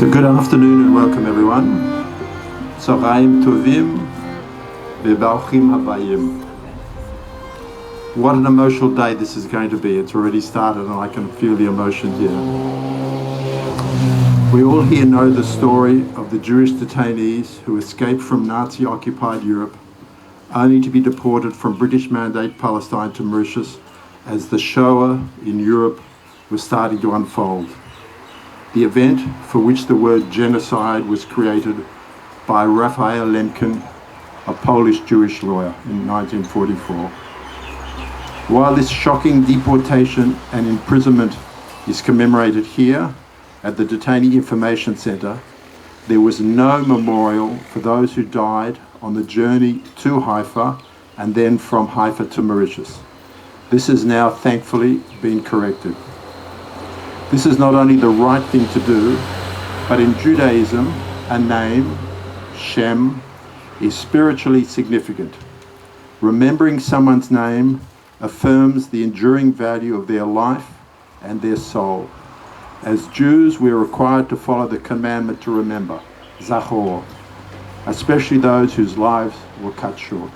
So good afternoon and welcome everyone. Tzahayim tovim v'baruchim habayim. What an emotional day this is going to be. It's already started and I can feel the emotion here. We all here know the story of the Jewish detainees who escaped from Nazi-occupied Europe only to be deported from British Mandate Palestine to Mauritius as the Shoah in Europe was starting to unfold. The event for which the word genocide was created by Raphael Lemkin, a Polish Jewish lawyer, in 1944. While this shocking deportation and imprisonment is commemorated here at the Detainee Information Centre, there was no memorial for those who died on the journey to Haifa and then from Haifa to Mauritius. This has now thankfully been corrected. This is not only the right thing to do, but in Judaism, a name, Shem, is spiritually significant. Remembering someone's name affirms the enduring value of their life and their soul. As Jews, we are required to follow the commandment to remember, Zachor, especially those whose lives were cut short.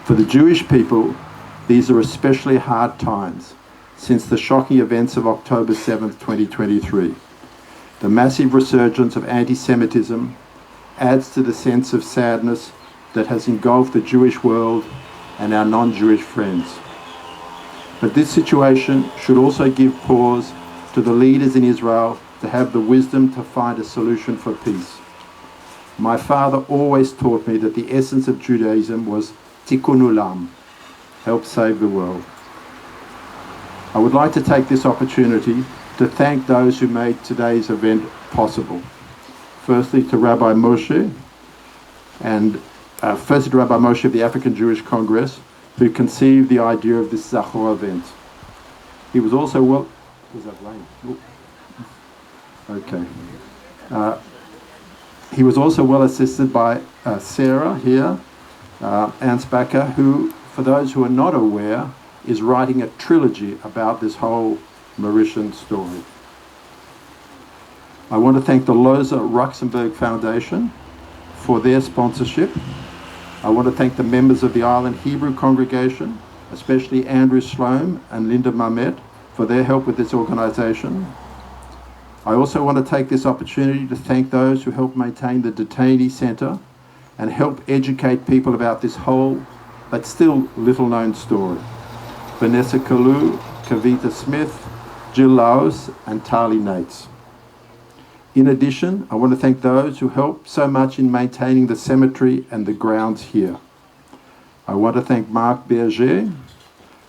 For the Jewish people, these are especially hard times since the shocking events of October 7th, 2023. The massive resurgence of anti-Semitism adds to the sense of sadness that has engulfed the Jewish world and our non-Jewish friends. But this situation should also give pause to the leaders in Israel to have the wisdom to find a solution for peace. My father always taught me that the essence of Judaism was tikkun ulam, help save the world. I would like to take this opportunity to thank those who made today's event possible. Firstly to Rabbi Moshe, of the African Jewish Congress, who conceived the idea of this Zachor event. He was also well... Was that rain? Okay. He was also well assisted by Sarah here, Ansbacher, who, for those who are not aware, is writing a trilogy about this whole Mauritian story. I want to thank the Loza Luxembourg Foundation for their sponsorship. I want to thank the members of the Island Hebrew congregation, especially Andrew Sloan and Linda Mamet, for their help with this organisation. I also want to take this opportunity to thank those who helped maintain the Detainee Centre and help educate people about this whole, but still little known story. Vanessa Kalu, Kavita Smith, Jill Laos, and Tali Nates. In addition, I want to thank those who helped so much in maintaining the cemetery and the grounds here. I want to thank Marc Berger,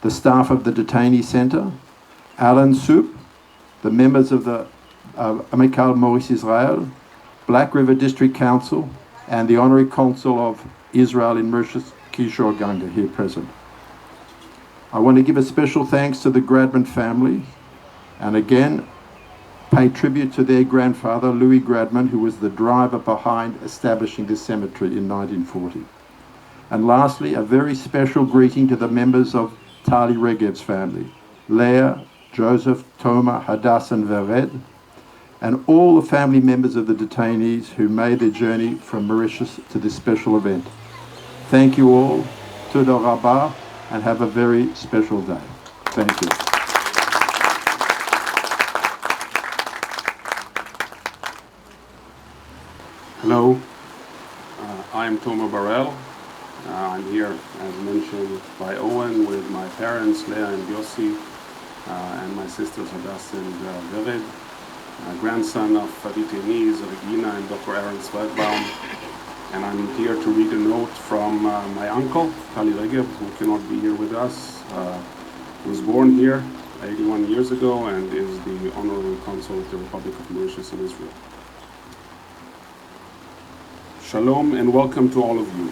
the staff of the Detainee Centre, Alan Soup, the members of the Amical Maurice Israel, Black River District Council, and the Honorary Consul of Israel in Mauritius, Kishore Ganga, here present. I want to give a special thanks to the Gradman family, and again, pay tribute to their grandfather, Louis Gradman, who was the driver behind establishing this cemetery in 1940. And lastly, a very special greeting to the members of Tali Regev's family, Leah, Joseph, Toma, Hadass, and Vered, and all the family members of the detainees who made their journey from Mauritius to this special event. Thank you all. Toda Rabbah, and have a very special day. Thank you. Hello, I'm Toma Barel. I'm here, as mentioned by Owen, with my parents, Leah and Yossi, and my sisters Hadass and Vered, grandson of Detainees, Regina and Dr. Aaron Zweigbaum. And I'm here to read a note from my uncle, Tali Regev, who cannot be here with us. He was born here 81 years ago and is the Honorary Consul of the Republic of Mauritius in Israel. Shalom and welcome to all of you.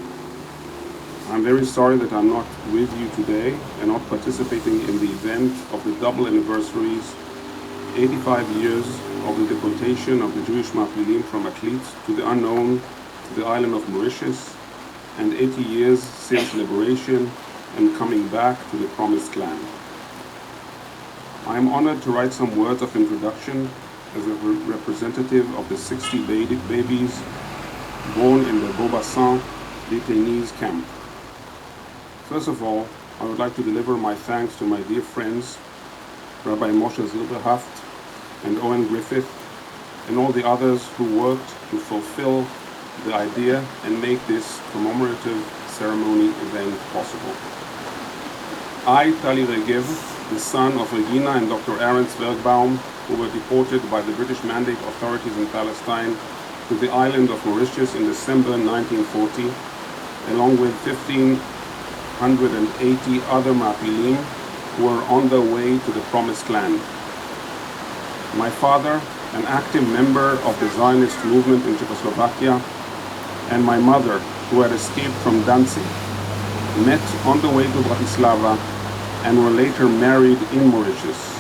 I'm very sorry that I'm not with you today and not participating in the event of the double anniversaries, 85 years of the deportation of the Jewish Mapilim from Aklit to the unknown, to the island of Mauritius, and 80 years since liberation and coming back to the Promised Land. I am honored to write some words of introduction as a representative of the 60 babies born in the Beaubassin Detainees camp. First of all, I would like to deliver my thanks to my dear friends, Rabbi Moshe Zilberhaft and Owen Griffith, and all the others who worked to fulfill the idea and make this commemorative ceremony event possible. I, Tali Regev, the son of Regina and Dr. Aaron Zwergbaum, who were deported by the British Mandate authorities in Palestine to the island of Mauritius in December 1940, along with 1,580 other Mapilim who were on their way to the Promised Land. My father, an active member of the Zionist movement in Czechoslovakia, and my mother, who had escaped from Danzig, met on the way to Bratislava and were later married in Mauritius.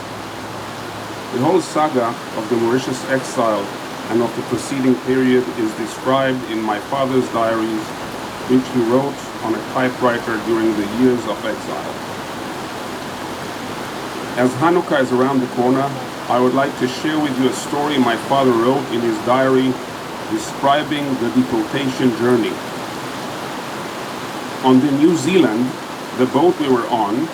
The whole saga of the Mauritius exile and of the preceding period is described in my father's diaries, which he wrote on a typewriter during the years of exile. As Hanukkah is around the corner, I would like to share with you a story my father wrote in his diary describing the deportation journey. On the New Zealand, the boat we were on,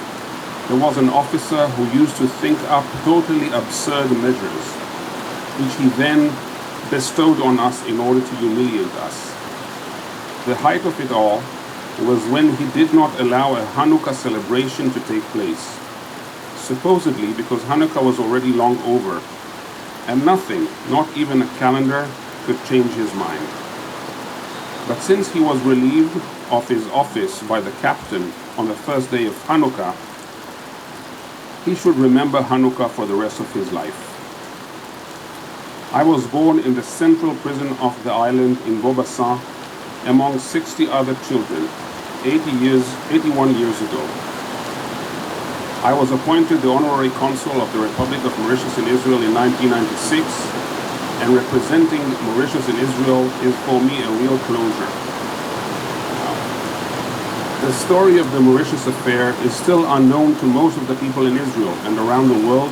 there was an officer who used to think up totally absurd measures, which he then bestowed on us in order to humiliate us. The height of it all was when he did not allow a Hanukkah celebration to take place, supposedly because Hanukkah was already long over, and nothing, not even a calendar, could change his mind. But since he was relieved of his office by the captain on the first day of Hanukkah, he should remember Hanukkah for the rest of his life. I was born in the central prison of the island in Beaubassin among 60 other children, 81 years ago. I was appointed the honorary consul of the Republic of Mauritius in Israel in 1996, and representing Mauritius in Israel is for me a real closure. The story of the Mauritius affair is still unknown to most of the people in Israel and around the world,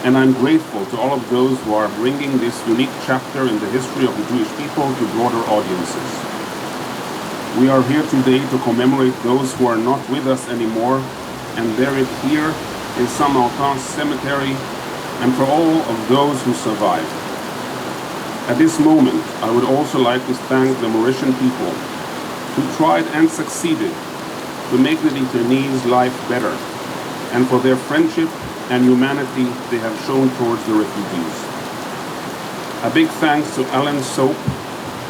and I'm grateful to all of those who are bringing this unique chapter in the history of the Jewish people to broader audiences. We are here today to commemorate those who are not with us anymore and buried here in Saint-Martin Cemetery, and for all of those who survived. At this moment, I would also like to thank the Mauritian people who tried and succeeded to make the detainees' life better, and for their friendship and humanity they have shown towards the refugees. A big thanks to Alan Soap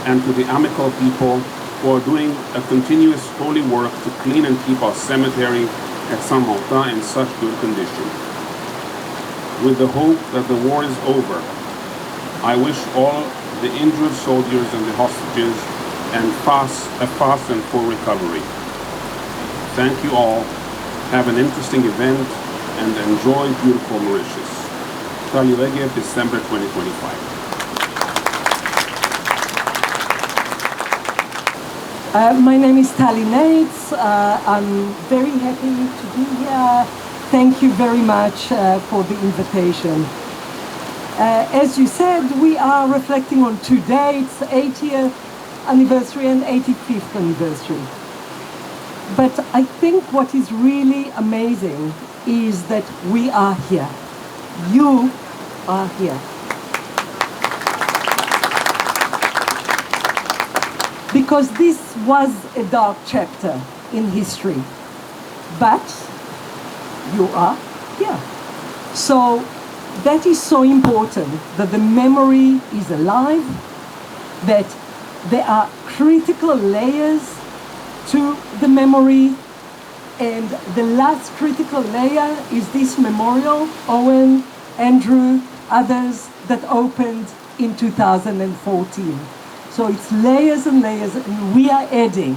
and to the Amical people who are doing a continuous holy work to clean and keep our cemetery at Saint-Martin in such good condition. With the hope that the war is over, I wish all the injured soldiers and the hostages a fast and full recovery. Thank you all. Have an interesting event and enjoy beautiful Mauritius. Tali Regev, December 2025. My name is Tali Nates. I'm very happy to be here. Thank you very much for the invitation. As you said, we are reflecting on two dates, 80th anniversary and 85th anniversary. But I think what is really amazing is that we are here. You are here. Because this was a dark chapter in history. But you are here. So that is so important, that the memory is alive, that there are critical layers to the memory, and the last critical layer is this memorial, Owen, Andrew, others, that opened in 2014. So it's layers and layers, and we are adding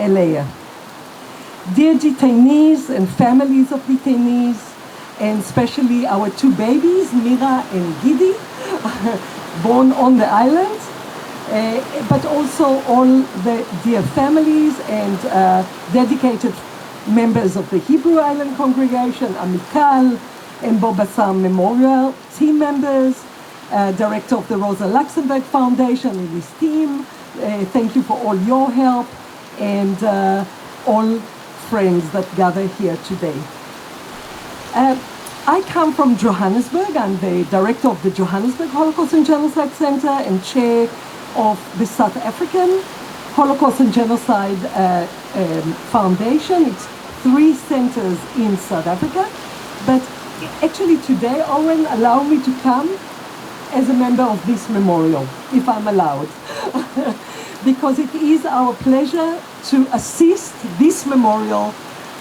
a layer. Dear detainees and families of detainees, and especially our two babies, Mira and Gidi, born on the island, but also all the dear families and dedicated members of the Hebrew Island congregation, Amical and Beaubassin Memorial team members, director of the Rosa Luxemburg Foundation and his team. Thank you for all your help and all friends that gather here today. I come from Johannesburg. I'm the director of the Johannesburg Holocaust and Genocide Centre and chair of the South African Holocaust and Genocide Foundation. It's 3 centres in South Africa. But actually today, Owen allowed me to come as a member of this memorial, if I'm allowed. Because it is our pleasure to assist this memorial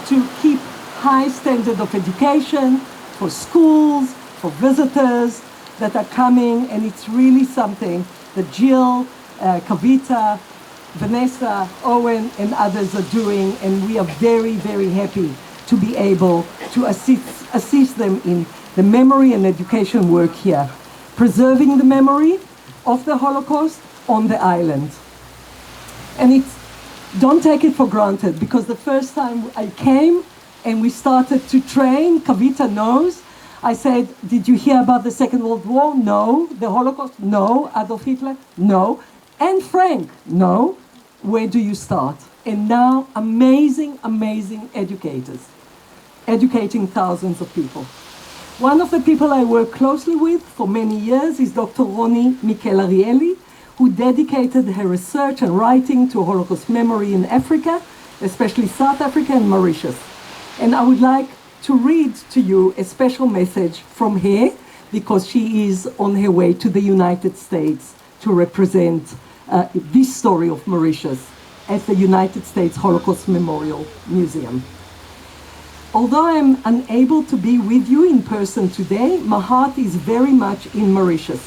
to keep high standard of education for schools, for visitors that are coming, and it's really something that Jill, Kavita, Vanessa, Owen, and others are doing, and we are very, very happy to be able to assist them in the memory and education work here, preserving the memory of the Holocaust on the island. And don't take it for granted, because the first time I came and we started to train, Kavita knows, I said, did you hear about the Second World War? No. The Holocaust? No. Adolf Hitler? No. And Frank? No. Where do you start? And now, amazing, amazing educators, educating thousands of people. One of the people I work closely with for many years is Dr. Ronnie Michel-Arieli, who dedicated her research and writing to Holocaust memory in Africa, especially South Africa and Mauritius. And I would like to read to you a special message from her, because she is on her way to the United States to represent this story of Mauritius at the United States Holocaust Memorial Museum. Although I am unable to be with you in person today, my heart is very much in Mauritius.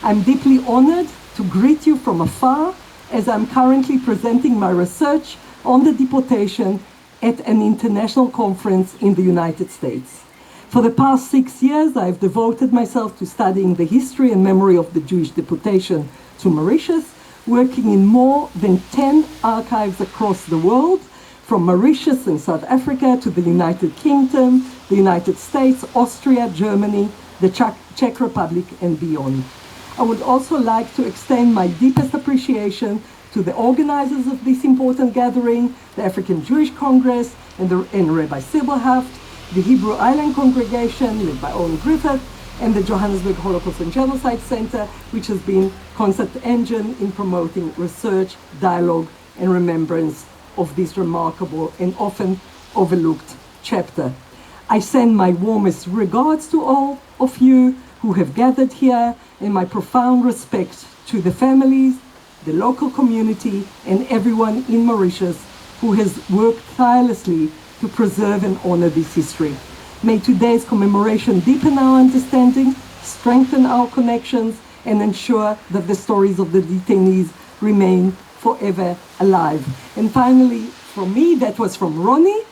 I'm deeply honored to greet you from afar as I'm currently presenting my research on the deportation at an international conference in the United States. For the past 6 years, I've devoted myself to studying the history and memory of the Jewish deportation to Mauritius, working in more than 10 archives across the world, from Mauritius and South Africa to the United Kingdom, the United States, Austria, Germany, the Czech Republic, and beyond. I would also like to extend my deepest appreciation to the organizers of this important gathering, the African Jewish Congress and Rabbi Sibbelhaft, the Hebrew Island Congregation led by Owen Griffith, and the Johannesburg Holocaust and Genocide Centre, which has been concept engine in promoting research, dialogue, and remembrance of this remarkable and often overlooked chapter. I send my warmest regards to all of you who have gathered here, and my profound respect to the families, the local community, and everyone in Mauritius who has worked tirelessly to preserve and honor this history. May today's commemoration deepen our understanding, strengthen our connections, and ensure that the stories of the detainees remain forever alive. And finally, from me, that was from Ronnie.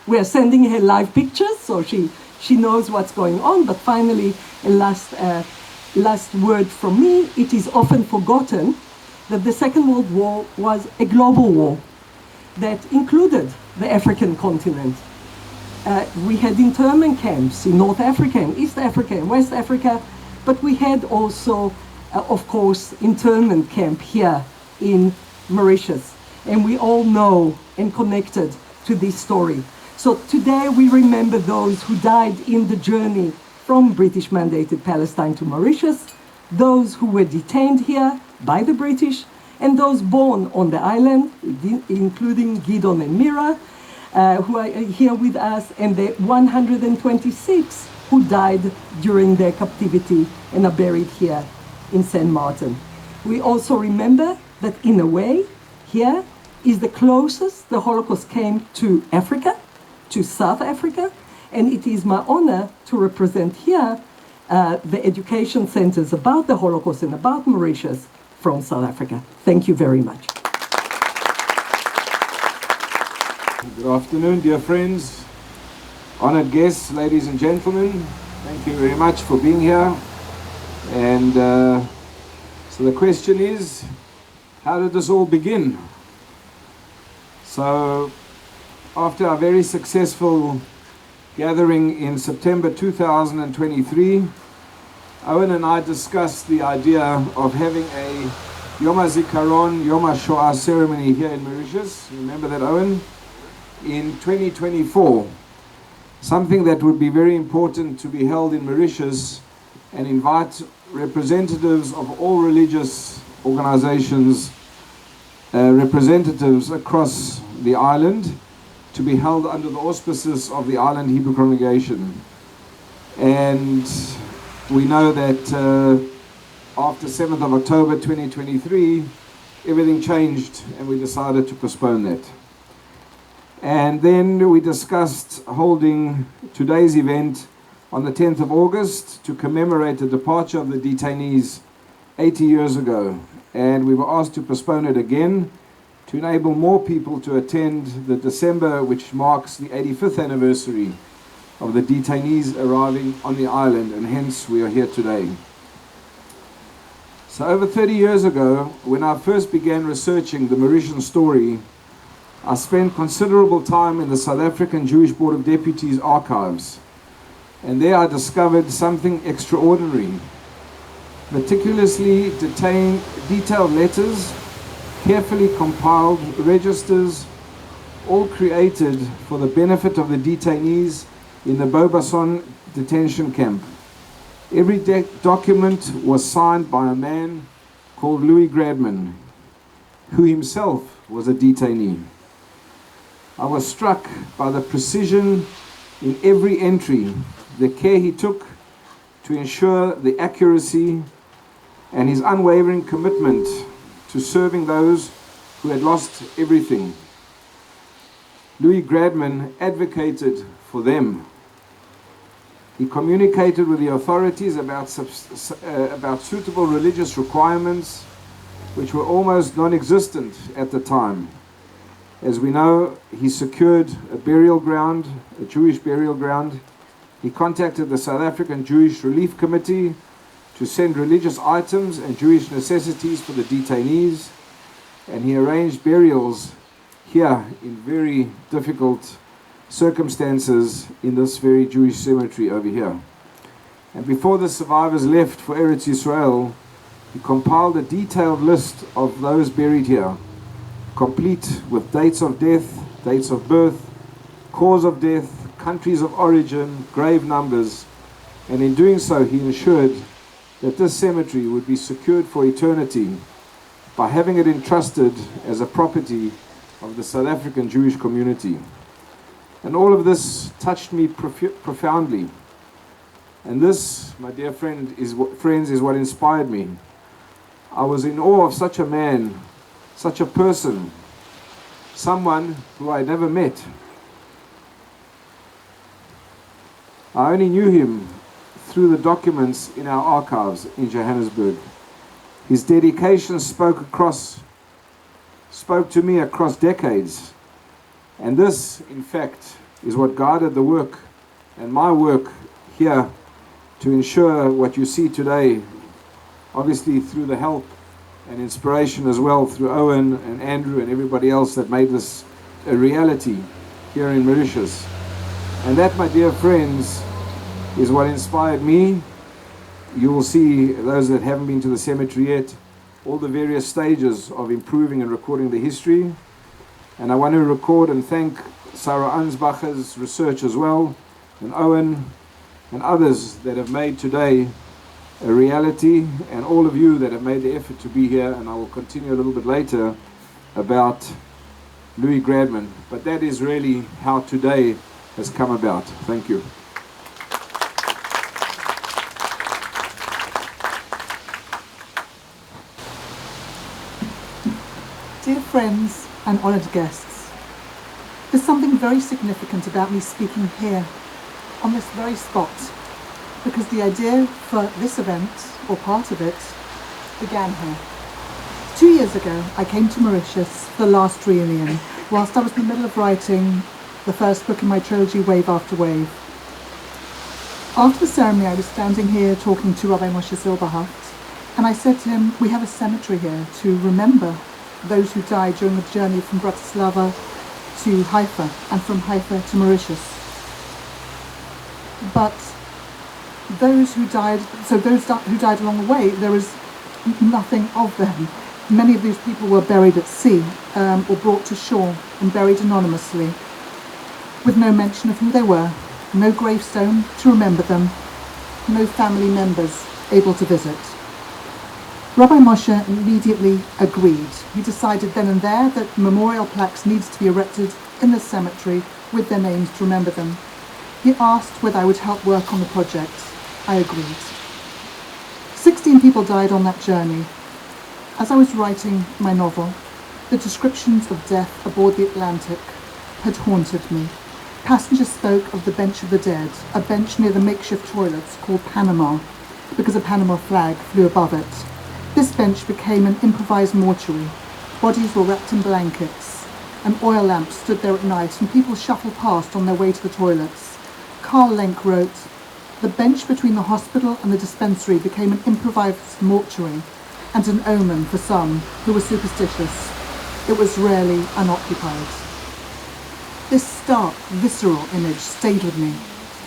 We are sending her live pictures, so she knows what's going on. But finally, a last word from me. It is often forgotten that the Second World War was a global war that included the African continent. We had internment camps in North Africa and East Africa and West Africa, but we had also, of course, internment camp here in Mauritius. And we all know and connected to this story. So today we remember those who died in the journey from British-mandated Palestine to Mauritius, those who were detained here by the British, and those born on the island, including Gideon and Mira, who are here with us, and the 126 who died during their captivity and are buried here in St. Martin. We also remember that in a way, here is the closest the Holocaust came to Africa, to South Africa, and it is my honor to represent here the education centers about the Holocaust and about Mauritius from South Africa. Thank you very much. Good afternoon, dear friends, honored guests, ladies and gentlemen. Thank you very much for being here. And so the question is, how did this all begin? So after our very successful gathering in September 2023, Owen and I discussed the idea of having a Yom HaZikaron, Yom HaShoah ceremony here in Mauritius. Remember that, Owen? In 2024. Something that would be very important to be held in Mauritius, and invite representatives of all religious organizations, representatives across the island, to be held under the auspices of the Island Hebrew Congregation. And we know that after 7th of October 2023, everything changed and we decided to postpone that. And then we discussed holding today's event on the 10th of August to commemorate the departure of the detainees 80 years ago. And we were asked to postpone it again to enable more people to attend the December, which marks the 85th anniversary of the detainees arriving on the island, and hence we are here today. So over 30 years ago, when I first began researching the Mauritian story, I spent considerable time in the South African Jewish Board of Deputies archives, and there I discovered something extraordinary. Meticulously detailed letters, carefully compiled registers, all created for the benefit of the detainees in the Beaubasson detention camp. Every document was signed by a man called Louis Gradman, who himself was a detainee. I was struck by the precision in every entry, the care he took to ensure the accuracy, and his unwavering commitment to serving those who had lost everything. Louis Gradman advocated for them. He communicated with the authorities about suitable religious requirements, which were almost non-existent at the time. As we know, he secured a burial ground, a Jewish burial ground. He contacted the South African Jewish Relief Committee to send religious items and Jewish necessities for the detainees, and he arranged burials here in very difficult circumstances in this very Jewish cemetery over here. And before the survivors left for Eretz Yisrael, he compiled a detailed list of those buried here, complete with dates of death, dates of birth, cause of death, countries of origin, grave numbers, and in doing so he ensured that this cemetery would be secured for eternity by having it entrusted as a property of the South African Jewish community. And all of this touched me profoundly. And this, my dear friends, is what inspired me. I was in awe of such a man, such a person, someone who I never met. I only knew him through the documents in our archives in Johannesburg. His dedication spoke to me across decades. And this, in fact, is what guided the work and my work here to ensure what you see today, obviously through the help and inspiration as well through Owen and Andrew and everybody else that made this a reality here in Mauritius. And that, my dear friends, is what inspired me. You will see, those that haven't been to the cemetery yet, all the various stages of improving and recording the history. And I want to record and thank Sarah Ansbacher's research as well, and Owen and others that have made today a reality, and all of you that have made the effort to be here. And I will continue a little bit later about Louis Gradman. But that is really how today has come about. Thank you. Dear friends and honoured guests, there's something very significant about me speaking here on this very spot, because the idea for this event, or part of it, began here. 2 years ago, I came to Mauritius for the last reunion, whilst I was in the middle of writing the first book in my trilogy, Wave After Wave. After the ceremony, I was standing here talking to Rabbi Moshe Silberhaft, and I said to him, we have a cemetery here to remember those who died during the journey from Bratislava to Haifa, and from Haifa to Mauritius. But those who died along the way, there is nothing of them. Many of these people were buried at sea or brought to shore and buried anonymously, with no mention of who they were, no gravestone to remember them, no family members able to visit. Rabbi Moshe immediately agreed. He decided then and there that memorial plaques needed to be erected in the cemetery with their names to remember them. He asked whether I would help work on the project. I agreed. 16 people died on that journey. As I was writing my novel, the descriptions of death aboard the Atlantic had haunted me. Passengers spoke of the Bench of the Dead, a bench near the makeshift toilets called Panama, because a Panama flag flew above it. This bench became an improvised mortuary. Bodies were wrapped in blankets. An oil lamp stood there at night and people shuffled past on their way to the toilets. Carl Lenk wrote, "The bench between the hospital and the dispensary became an improvised mortuary and an omen for some who were superstitious. It was rarely unoccupied." This stark, visceral image stayed with me.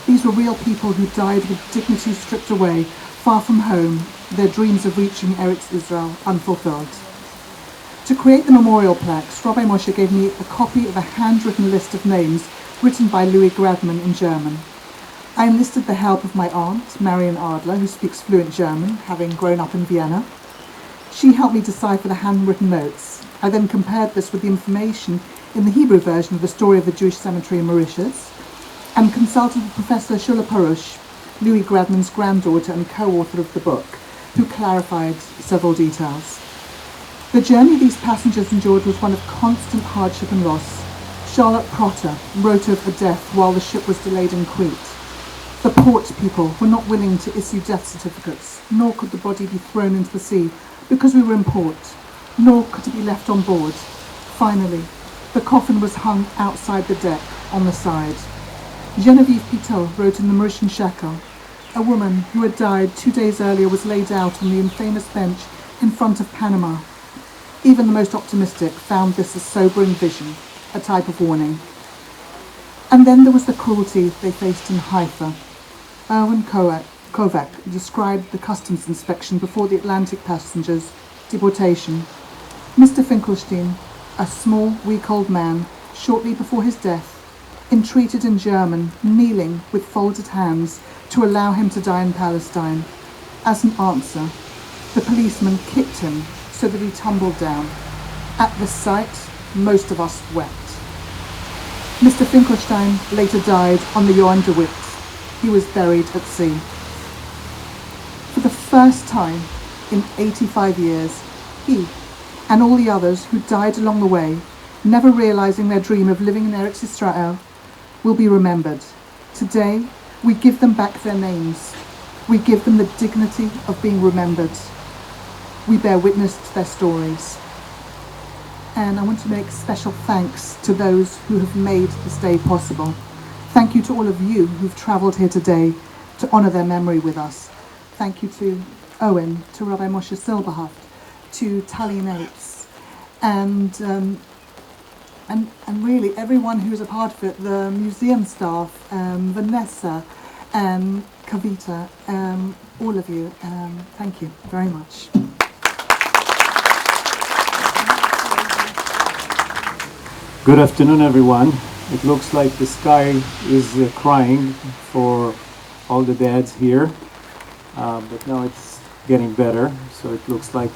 These were real people who died with dignity stripped away, far from home, their dreams of reaching Eretz Israel unfulfilled. To create the memorial plaques, Rabbi Moshe gave me a copy of a handwritten list of names written by Louis Gradman in German. I enlisted the help of my aunt, Marion Adler, who speaks fluent German, having grown up in Vienna. She helped me decipher the handwritten notes. I then compared this with the information in the Hebrew version of the story of the Jewish cemetery in Mauritius, and consulted with Professor Shula Parush, Louis Gradman's granddaughter and co-author of the book, who clarified several details. The journey these passengers endured was one of constant hardship and loss. Charlotte Protter wrote of a death while the ship was delayed in Crete. The port people were not willing to issue death certificates, nor could the body be thrown into the sea because we were in port, nor could it be left on board. Finally, the coffin was hung outside the deck on the side. Genevieve Pitot wrote in the Mauritian Shekel, a woman who had died 2 days earlier was laid out on the infamous bench in front of Panama. Even the most optimistic found this a sobering vision, a type of warning. And then there was the cruelty they faced in Haifa. Erwin Kovac described the customs inspection before the Atlantic passengers' deportation. Mr. Finkelstein, a small, weak-old man, shortly before his death, entreated in German, kneeling with folded hands, to allow him to die in Palestine. As an answer, the policeman kicked him so that he tumbled down. At this sight, most of us wept. Mr. Finkelstein later died on the Johan de Witt. He was buried at sea. For the first time in 85 years, he and all the others who died along the way, never realizing their dream of living in Eretz Israel, will be remembered. Today, we give them back their names. We give them the dignity of being remembered. We bear witness to their stories. And I want to make special thanks to those who have made this day possible. Thank you to all of you who've travelled here today to honour their memory with us. Thank you to Owen, to Rabbi Moshe Silberhaft, to Tali Nates, and really everyone who's a part of it, the museum staff, Vanessa, and Kavita, all of you, thank you very much. Good afternoon, everyone. It looks like the sky is crying for all the dads here, but now it's getting better, so it looks like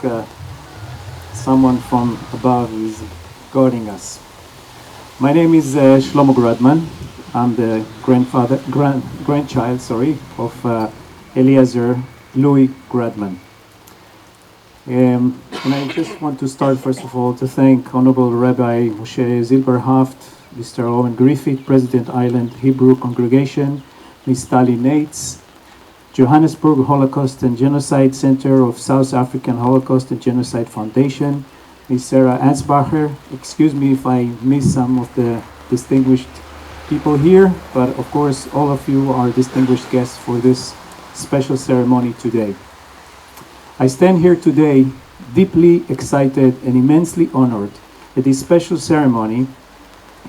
someone from above is guarding us. My name is Shlomo Gradman. I'm the grandchild of Eliezer Louis Gradman. And I just want to start, first of all, to thank Honorable Rabbi Moshe Silberhaft, Mr. Owen Griffith, President Island Hebrew Congregation, Ms. Tali Nates, Johannesburg Holocaust and Genocide Centre of South African Holocaust and Genocide Foundation, Ms. Sarah Ansbacher. Excuse me if I miss some of the distinguished people here, but of course all of you are distinguished guests for this special ceremony today. I stand here today deeply excited and immensely honored at this special ceremony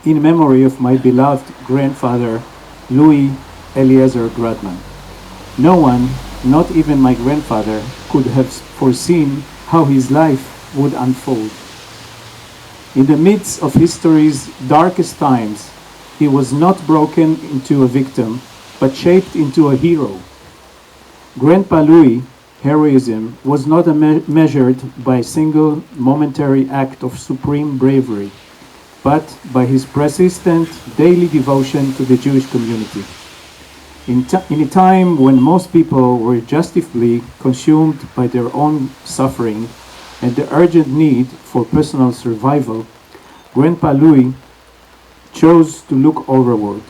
in memory of my beloved grandfather, Louis Eliezer Gradman. No one, not even my grandfather, could have foreseen how his life would unfold. In the midst of history's darkest times, he was not broken into a victim, but shaped into a hero. Grandpa Louis' heroism was not measured by a single momentary act of supreme bravery, but by his persistent daily devotion to the Jewish community. In a time when most people were justifiably consumed by their own suffering and the urgent need for personal survival, Grandpa Louis chose to look otherward.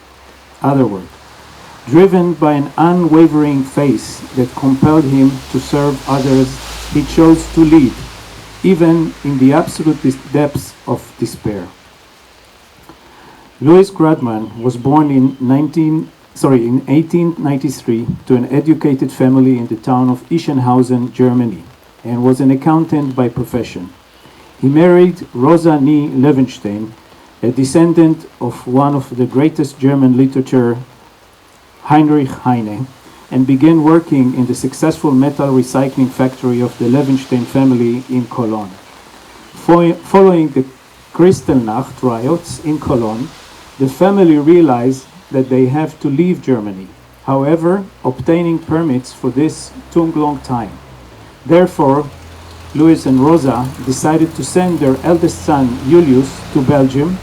Driven by an unwavering faith that compelled him to serve others, he chose to lead, even in the absolute depths of despair. Louis Gradman was born in 1893 to an educated family in the town of Ischenhausen, Germany, and was an accountant by profession. He married Rosa Nie Levenstein, a descendant of one of the greatest German literature, Heinrich Heine, and began working in the successful metal recycling factory of the Levenstein family in Cologne. Following the Kristallnacht riots in Cologne, the family realized that they have to leave Germany. However, obtaining permits for this took a long time. Therefore, Louis and Rosa decided to send their eldest son, Julius, to Belgium,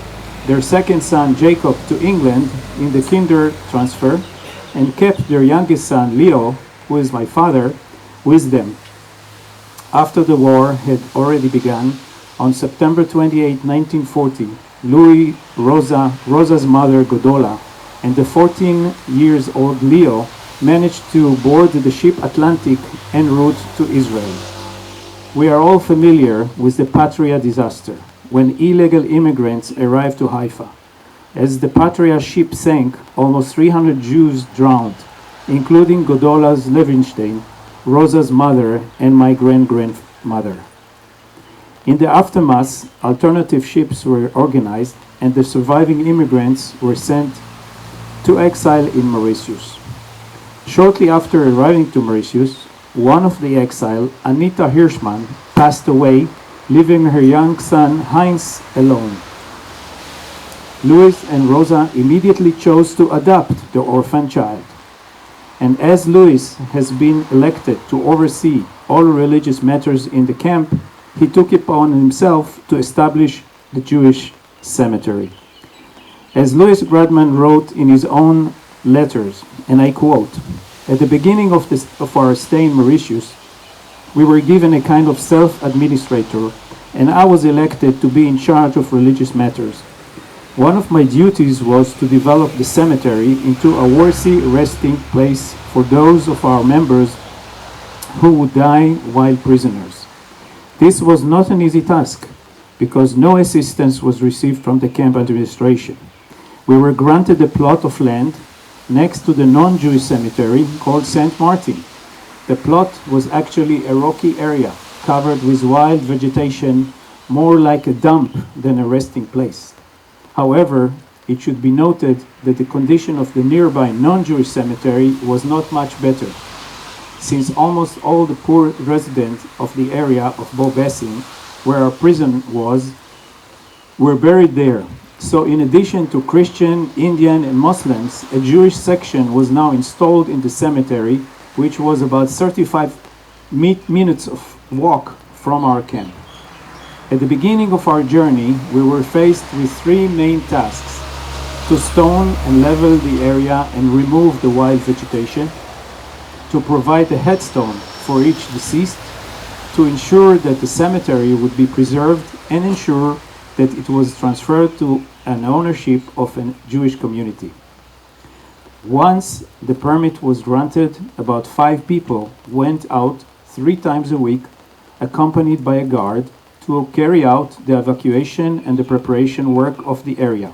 their second son, Jacob, to England in the kinder transfer, and kept their youngest son, Leo, who is my father, with them. After the war had already begun, on September 28, 1940, Louis, Rosa's mother, Godola, and the 14-year-old Leo managed to board the ship Atlantic en route to Israel. We are all familiar with the Patria disaster, when illegal immigrants arrived to Haifa. As the Patria ship sank, almost 300 Jews drowned, including Godola's Levenstein, Rosa's mother, and my great-grandmother. In the aftermath, alternative ships were organized, and the surviving immigrants were sent to exile in Mauritius. Shortly after arriving to Mauritius, one of the exile, Anita Hirschman, passed away, leaving her young son Heinz alone. Louis and Rosa immediately chose to adopt the orphan child. And as Louis has been elected to oversee all religious matters in the camp, he took it upon himself to establish the Jewish cemetery. As Louis Gradman wrote in his own letters, and I quote, "At the beginning of our stay in Mauritius, we were given a kind of self-administrator, and I was elected to be in charge of religious matters. One of my duties was to develop the cemetery into a worthy resting place for those of our members who would die while prisoners. This was not an easy task, because no assistance was received from the camp administration. We were granted a plot of land next to the non-Jewish cemetery called St. Martin. The plot was actually a rocky area covered with wild vegetation, more like a dump than a resting place. However, it should be noted that the condition of the nearby non-Jewish cemetery was not much better, since almost all the poor residents of the area of Beaubassin, where our prison was, were buried there. So in addition to Christian, Indian, and Muslims, a Jewish section was now installed in the cemetery, which was about 35 minutes of walk from our camp. At the beginning of our journey, we were faced with three main tasks: to stone and level the area and remove the wild vegetation, to provide a headstone for each deceased, to ensure that the cemetery would be preserved, and ensure that it was transferred to an ownership of a Jewish community. Once the permit was granted, about 5 people went out 3 times a week, accompanied by a guard, to carry out the evacuation and the preparation work of the area.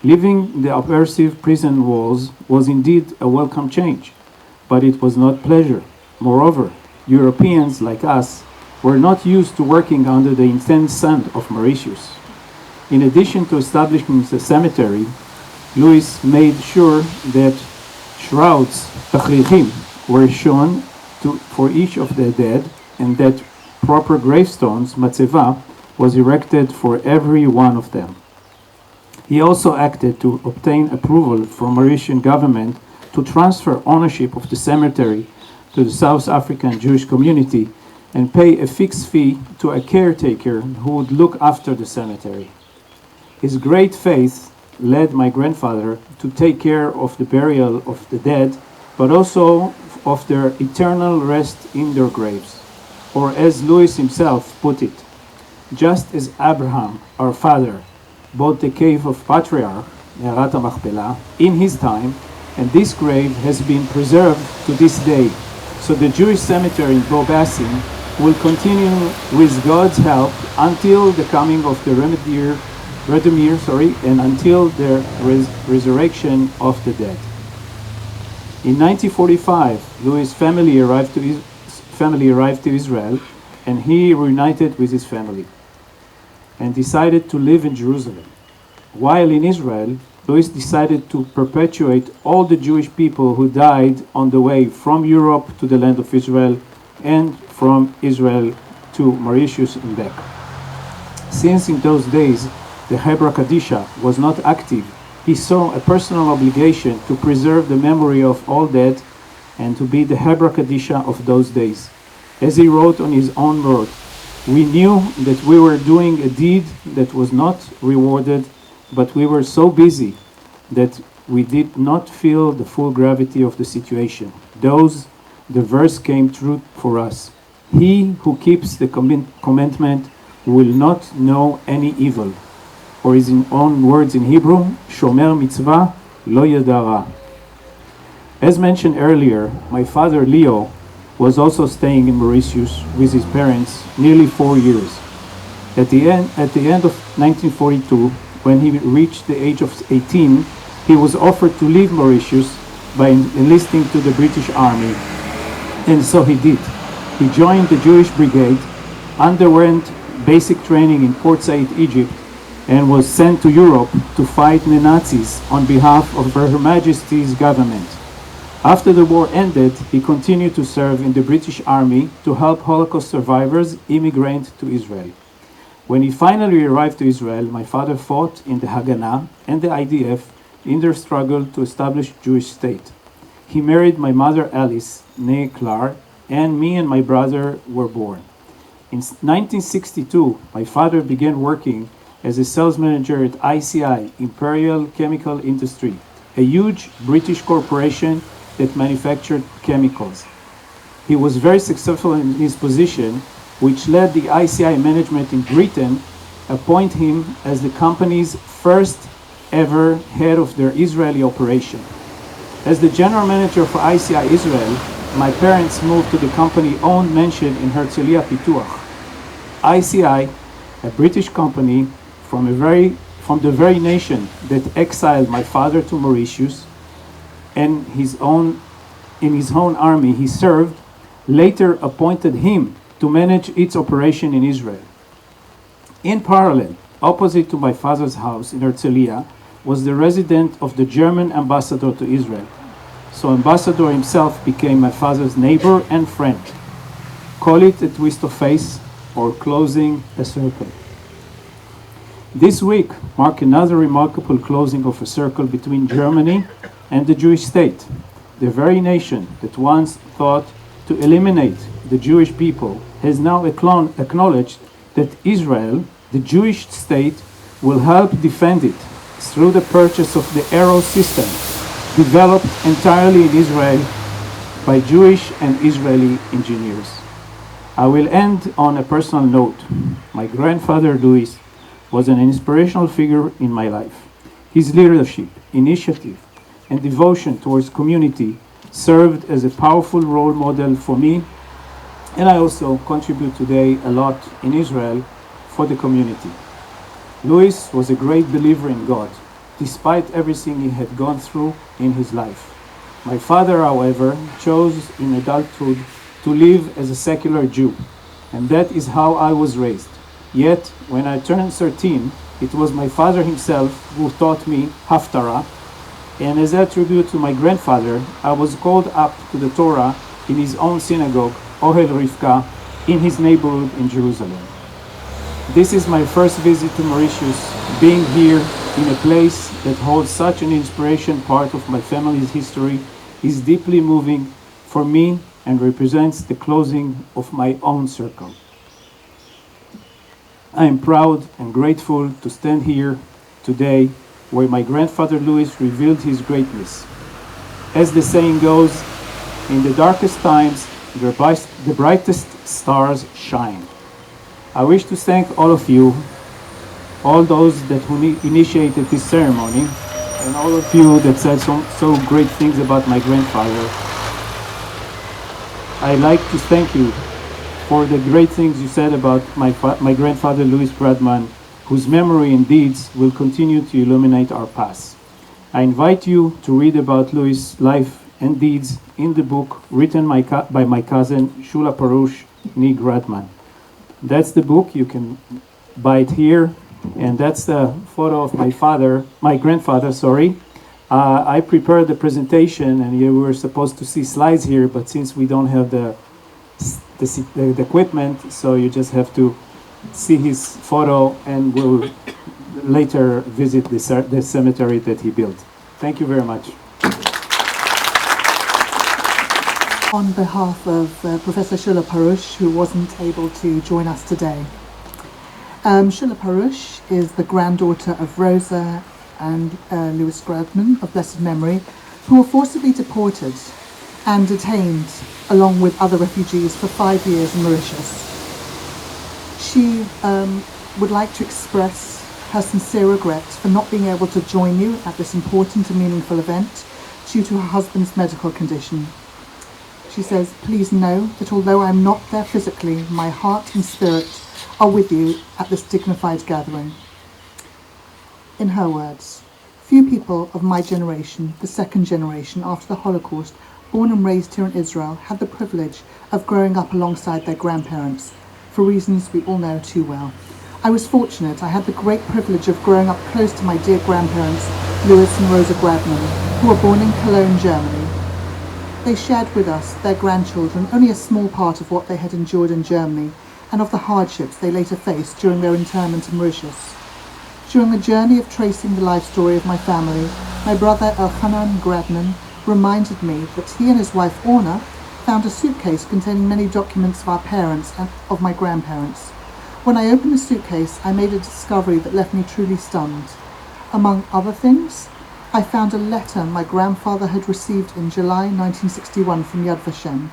Leaving the oppressive prison walls was indeed a welcome change, but it was not pleasure. Moreover, Europeans like us were not used to working under the intense sun of Mauritius. In addition to establishing the cemetery, Louis made sure that shrouds, tachlichim, were shown for each of the dead, and that proper gravestones, matzeva, was erected for every one of them. He also acted to obtain approval from Mauritian government to transfer ownership of the cemetery to the South African Jewish community and pay a fixed fee to a caretaker who would look after the cemetery. His great faith led my grandfather to take care of the burial of the dead, but also of their eternal rest in their graves. Or as Louis himself put it, just as Abraham, our father, bought the cave of Patriarch, Me'arat HaMachpelah, in his time, and this grave has been preserved to this day. So the Jewish cemetery in Beaubassin will continue with God's help until the coming of the Redeemer, and until the resurrection of the dead. In 1945, Louis' family arrived to Israel, and he reunited with his family and decided to live in Jerusalem. While in Israel, Louis decided to perpetuate all the Jewish people who died on the way from Europe to the land of Israel and from Israel to Mauritius and back. Since in those days the Hebra Kadisha was not active, he saw a personal obligation to preserve the memory of all dead and to be the Hebra Kadisha of those days. As he wrote on his own word, we knew that we were doing a deed that was not rewarded, but we were so busy that we did not feel the full gravity of the situation. The verse came true for us. He who keeps the commandment will not know any evil. Or his own words in Hebrew, Shomer mitzvah lo yada ra. As mentioned earlier, my father Leo was also staying in Mauritius with his parents nearly 4 years. At the end of 1942, when he reached the age of 18, he was offered to leave Mauritius by enlisting to the British Army, and so he did. He joined the Jewish Brigade, underwent basic training in Port Said, Egypt, and was sent to Europe to fight the Nazis on behalf of Her Majesty's government. After the war ended, he continued to serve in the British Army to help Holocaust survivors immigrate to Israel. When he finally arrived to Israel, my father fought in the Haganah and the IDF in their struggle to establish Jewish state. He married my mother Alice, née Clar, and me and my brother were born. In 1962, my father began working as a sales manager at ICI, Imperial Chemical Industry, a huge British corporation that manufactured chemicals. He was very successful in his position, which led the ICI management in Britain appoint him as the company's first ever head of their Israeli operation. As the general manager for ICI Israel, my parents moved to the company-owned mansion in Herzliya Pituach. ICI, a British company from the very nation that exiled my father to Mauritius, and in his own army he served, later appointed him to manage its operation in Israel. In parallel, opposite to my father's house in Herzliya, was the residence of the German ambassador to Israel. So ambassador himself became my father's neighbor and friend. Call it a twist of fate or closing a circle. This week marked another remarkable closing of a circle between Germany and the Jewish state, the very nation that once thought to eliminate the Jewish people has now acknowledged that Israel, the Jewish state, will help defend it through the purchase of the Arrow system, developed entirely in Israel by Jewish and Israeli engineers. I will end on a personal note. My grandfather Louis was an inspirational figure in my life. His leadership, initiative, and devotion towards community served as a powerful role model for me, and I also contribute today a lot in Israel for the community. Louis was a great believer in God, despite everything he had gone through in his life. My father, however, chose in adulthood to live as a secular Jew, and that is how I was raised. Yet, when I turned 13, it was my father himself who taught me Haftarah, and as a tribute to my grandfather, I was called up to the Torah in his own synagogue, Ohel Rivka, in his neighborhood in Jerusalem. This is my first visit to Mauritius. Being here in a place that holds such an inspiration part of my family's history is deeply moving for me and represents the closing of my own circle. I am proud and grateful to stand here today where my grandfather Louis revealed his greatness. As the saying goes, in the darkest times, the brightest stars shine. I wish to thank all of you, all those that initiated this ceremony, and all of you that said so great things about my grandfather. I'd like to thank you for the great things you said about my grandfather Louis Bradman, whose memory and deeds will continue to illuminate our past. I invite you to read about Louis' life and deeds in the book written by my cousin Shula Parush Ni Gradman. That's the book. You can buy it here, and that's the photo of my grandfather. I prepared the presentation, and we were supposed to see slides here, but since we don't have the equipment, so you just have to see his photo, and we'll later visit the cemetery that he built. Thank you very much. On behalf of Professor Shula Parush, who wasn't able to join us today. Shula Parush is the granddaughter of Rosa and Louis Gradman of blessed memory, who were forcibly deported and detained along with other refugees for 5 years in Mauritius. She would like to express her sincere regret for not being able to join you at this important and meaningful event due to her husband's medical condition. She says, please know that although I'm not there physically, my heart and spirit are with you at this dignified gathering. In her words, few people of my generation, the second generation after the Holocaust, born and raised here in Israel, had the privilege of growing up alongside their grandparents, for reasons we all know too well. I was fortunate. I had the great privilege of growing up close to my dear grandparents, Louis and Rosa Gradman, who were born in Cologne, Germany. They shared with us, their grandchildren, only a small part of what they had endured in Germany and of the hardships they later faced during their internment in Mauritius. During the journey of tracing the life story of my family, my brother Elchanan Gradman reminded me that he and his wife Orna found a suitcase containing many documents of our parents and of my grandparents. When I opened the suitcase, I made a discovery that left me truly stunned. Among other things, I found a letter my grandfather had received in July 1961 from Yad Vashem.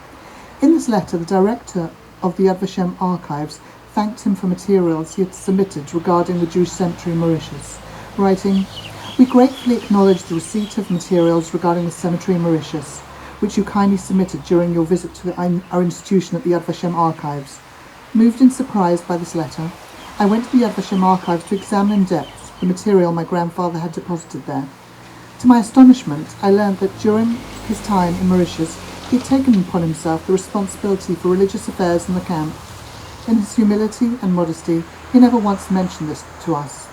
In this letter, the director of the Yad Vashem archives thanked him for materials he had submitted regarding the Jewish cemetery in Mauritius, writing, "We gratefully acknowledge the receipt of materials regarding the cemetery in Mauritius, which you kindly submitted during your visit to our institution at the Yad Vashem archives. Moved and surprised by this letter, I went to the Yad Vashem archives to examine in depth the material my grandfather had deposited there. To my astonishment, I learned that during his time in Mauritius, he had taken upon himself the responsibility for religious affairs in the camp. In his humility and modesty, he never once mentioned this to us.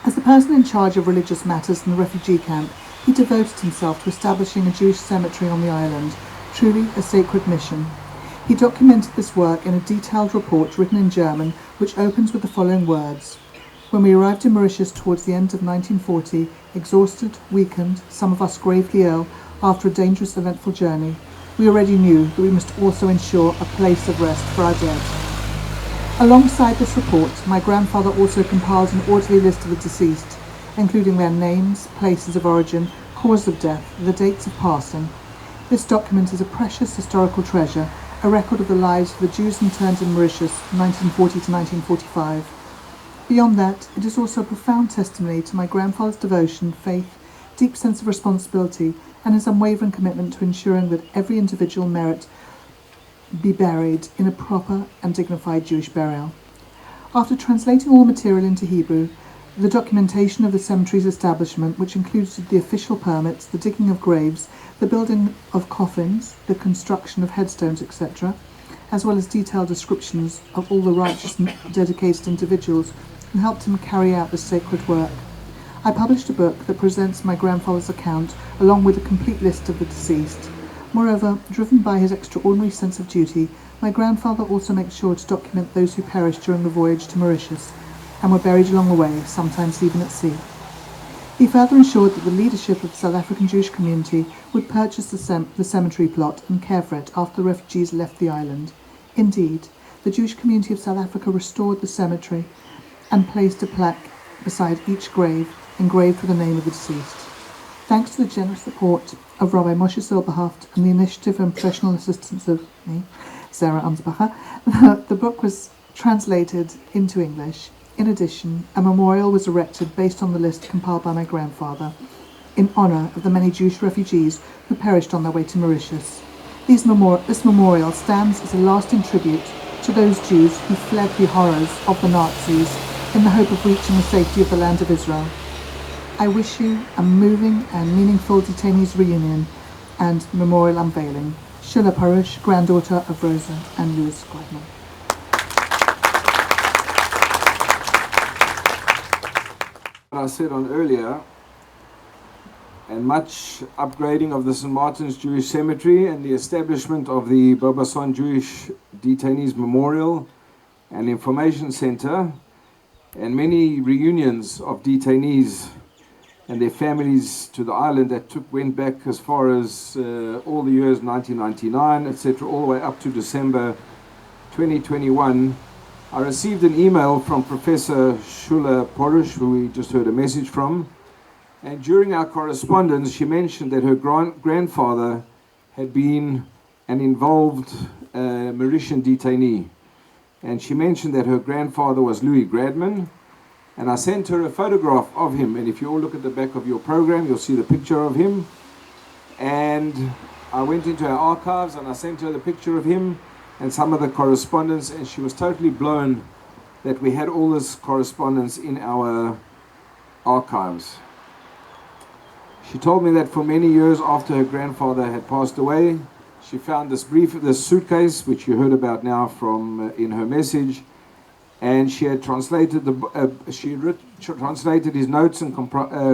As the person in charge of religious matters in the refugee camp, he devoted himself to establishing a Jewish cemetery on the island, truly a sacred mission. He documented this work in a detailed report written in German, which opens with the following words. When we arrived in Mauritius towards the end of 1940, exhausted, weakened, some of us gravely ill, after a dangerous, eventful journey, we already knew that we must also ensure a place of rest for our dead. Alongside this report, my grandfather also compiled an orderly list of the deceased, including their names, places of origin, cause of death, the dates of passing. This document is a precious historical treasure, a record of the lives of the Jews interned in Mauritius, 1940 to 1945. Beyond that, it is also a profound testimony to my grandfather's devotion, faith, deep sense of responsibility, and his unwavering commitment to ensuring that every individual merit be buried in a proper and dignified Jewish burial. After translating all material into Hebrew, the documentation of the cemetery's establishment, which included the official permits, the digging of graves, the building of coffins, the construction of headstones, etc., as well as detailed descriptions of all the righteous and dedicated individuals who helped him carry out this sacred work. I published a book that presents my grandfather's account along with a complete list of the deceased. Moreover, driven by his extraordinary sense of duty, my grandfather also makes sure to document those who perished during the voyage to Mauritius and were buried along the way, sometimes even at sea. He further ensured that the leadership of the South African Jewish community would purchase the cemetery plot and care for it after the refugees left the island. Indeed, the Jewish community of South Africa restored the cemetery and placed a plaque beside each grave, engraved with the name of the deceased. Thanks to the generous support of Rabbi Moshe Silberhaft and the initiative and professional assistance of me, Sarah Ansbacher, the book was translated into English. In addition, a memorial was erected based on the list compiled by my grandfather, in honour of the many Jewish refugees who perished on their way to Mauritius. This memorial stands as a lasting tribute to those Jews who fled the horrors of the Nazis in the hope of reaching the safety of the land of Israel. I wish you a moving and meaningful detainees reunion and memorial unveiling. Shula Parush, granddaughter of Rosa and Louis Gladman. What I said on earlier, and much upgrading of the St. Martin's Jewish Cemetery and the establishment of the Bobason Jewish Detainees Memorial and Information Center, and many reunions of detainees and their families to the island that went back as far as all the years 1999, etc., all the way up to December 2021. I received an email from Professor Shula Porush, who we just heard a message from, and during our correspondence she mentioned that her grandfather had been an involved Mauritian detainee, and she mentioned that her grandfather was Louis Gradman. And I sent her a photograph of him, and if you all look at the back of your program, you'll see the picture of him. And I went into our archives and I sent her the picture of him and some of the correspondence, and she was totally blown that we had all this correspondence in our archives. She told me that for many years after her grandfather had passed away, she found this suitcase, which you heard about now from in her message, and she had translated translated his notes and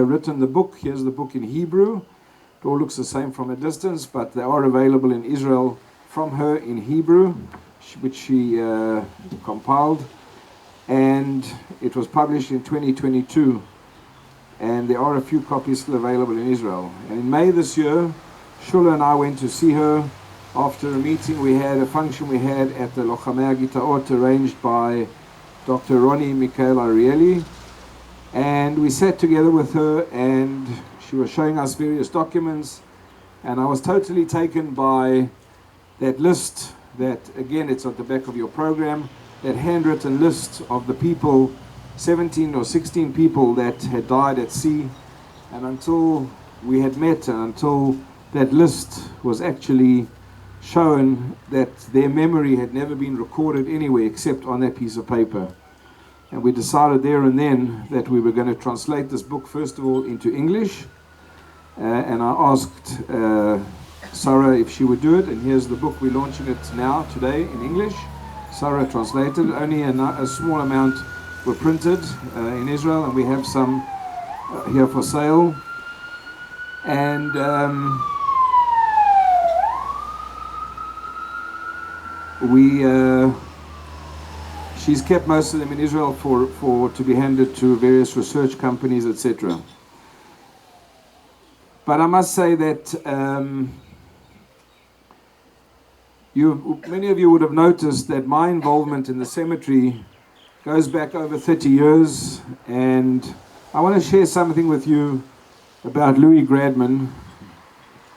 written the book. Here's the book in Hebrew. It all looks the same from a distance, but they are available in Israel from her in Hebrew, which she compiled, and it was published in 2022, and there are a few copies still available in Israel. And in May this year, Shula and I went to see her after a meeting we had, a function we had at the Lochamei Gitaot arranged by Dr. Ronnie Michael Arieli, and we sat together with her and she was showing us various documents, and I was totally taken by that list that, again, it's at the back of your program, that handwritten list of the people, 17 or 16 people that had died at sea, and until we had met and until that list was actually shown, that their memory had never been recorded anywhere except on that piece of paper. And we decided there and then that we were going to translate this book first of all into English, and I asked Sarah if she would do it, and here's the book. We're launching it now today in English. Sarah translated. Only a small amount were printed in Israel, and we have some here for sale. And she's kept most of them in Israel for to be handed to various research companies, etc. But I must say that many of you would have noticed that my involvement in the cemetery goes back over 30 years, and I want to share something with you about Louis Gradman,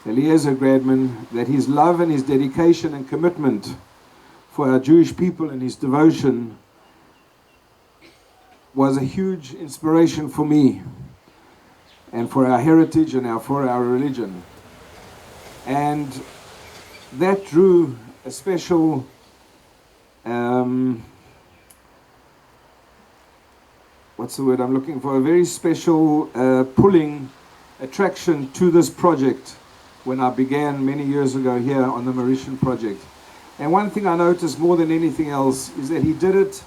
Eliezer Gradman, that his love and his dedication and commitment for our Jewish people and his devotion was a huge inspiration for me and for our heritage and for our religion. And that drew a special what's the word I'm looking for? A very special pulling attraction to this project when I began many years ago here on the Mauritian project. And one thing I noticed more than anything else is that he did it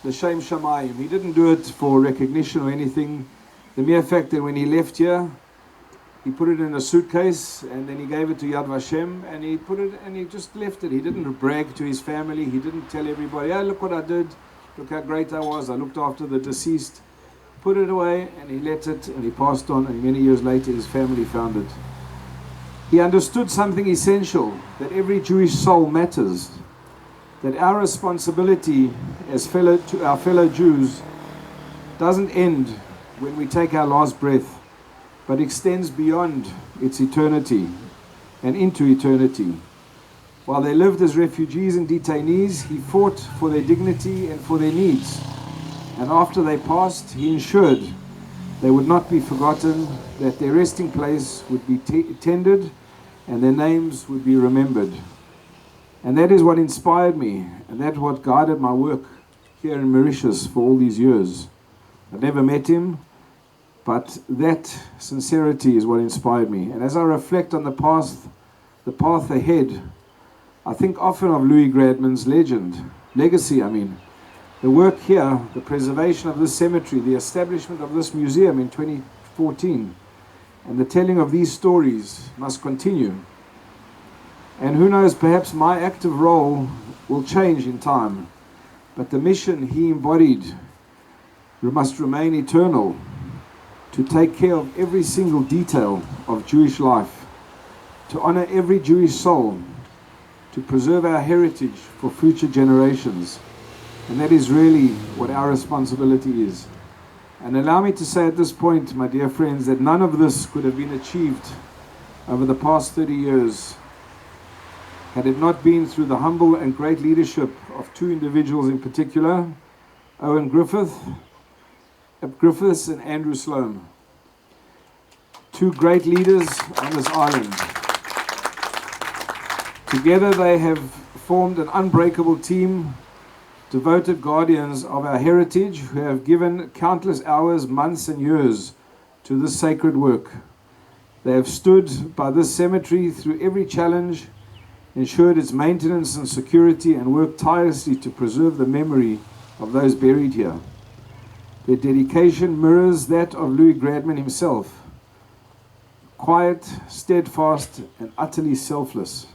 l'shem shamayim. He didn't do it for recognition or anything. The mere fact that when he left here, He put it in a suitcase and then he gave it to Yad Vashem and he put it and he just left it. He didn't brag to his family. He didn't tell everybody, oh, look what I did. Look how great I was. I looked after the deceased. Put it away and he let it and he passed on, and many years later his family found it. He understood something essential, that every Jewish soul matters, that our responsibility as to our fellow Jews doesn't end when we take our last breath, but extends beyond its eternity and into eternity. While they lived as refugees and detainees, he fought for their dignity and for their needs. And after they passed, he ensured they would not be forgotten, that their resting place would be tended and their names would be remembered. And that is what inspired me, and that's what guided my work here in Mauritius for all these years. I've never met him, but that sincerity is what inspired me. And as I reflect on the path ahead, I think often of Louis Gradman's legacy. The work here, the preservation of this cemetery, the establishment of this museum in 2014, and the telling of these stories must continue. And who knows, perhaps my active role will change in time, but the mission he embodied must remain eternal, to take care of every single detail of Jewish life, to honor every Jewish soul, to preserve our heritage for future generations. And that is really what our responsibility is. And allow me to say at this point, my dear friends, that none of this could have been achieved over the past 30 years had it not been through the humble and great leadership of two individuals in particular, Owen Griffiths and Andrew Sloan. Two great leaders on this island. Together they have formed an unbreakable team, devoted guardians of our heritage, who have given countless hours, months and years to this sacred work. They have stood by this cemetery through every challenge, ensured its maintenance and security, and worked tirelessly to preserve the memory of those buried here. Their dedication mirrors that of Louis Gradman himself. Quiet, steadfast, and utterly selfless.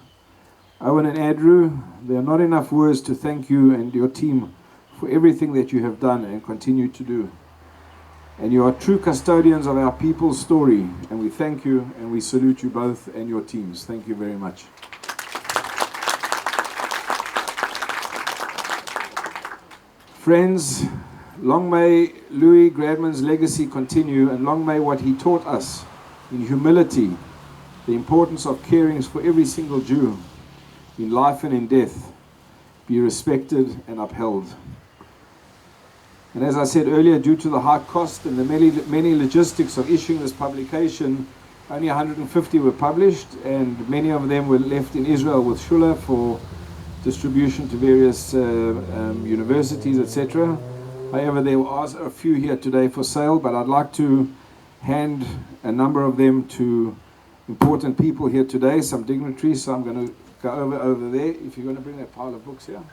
Owen and Andrew, there are not enough words to thank you and your team for everything that you have done and continue to do. And you are true custodians of our people's story, and we thank you and we salute you both and your teams. Thank you very much. Friends, long may Louis Gradman's legacy continue, and long may what he taught us in humility, the importance of caring for every single Jew in life and in death, be respected and upheld. And as I said earlier, due to the high cost and the many logistics of issuing this publication, only 150 were published, and many of them were left in Israel with Shula for distribution to various universities, etc. However, there are a few here today for sale, but I'd like to hand a number of them to important people here today, some dignitaries. So I'm going to go over there. If you're going to bring that pile of books here,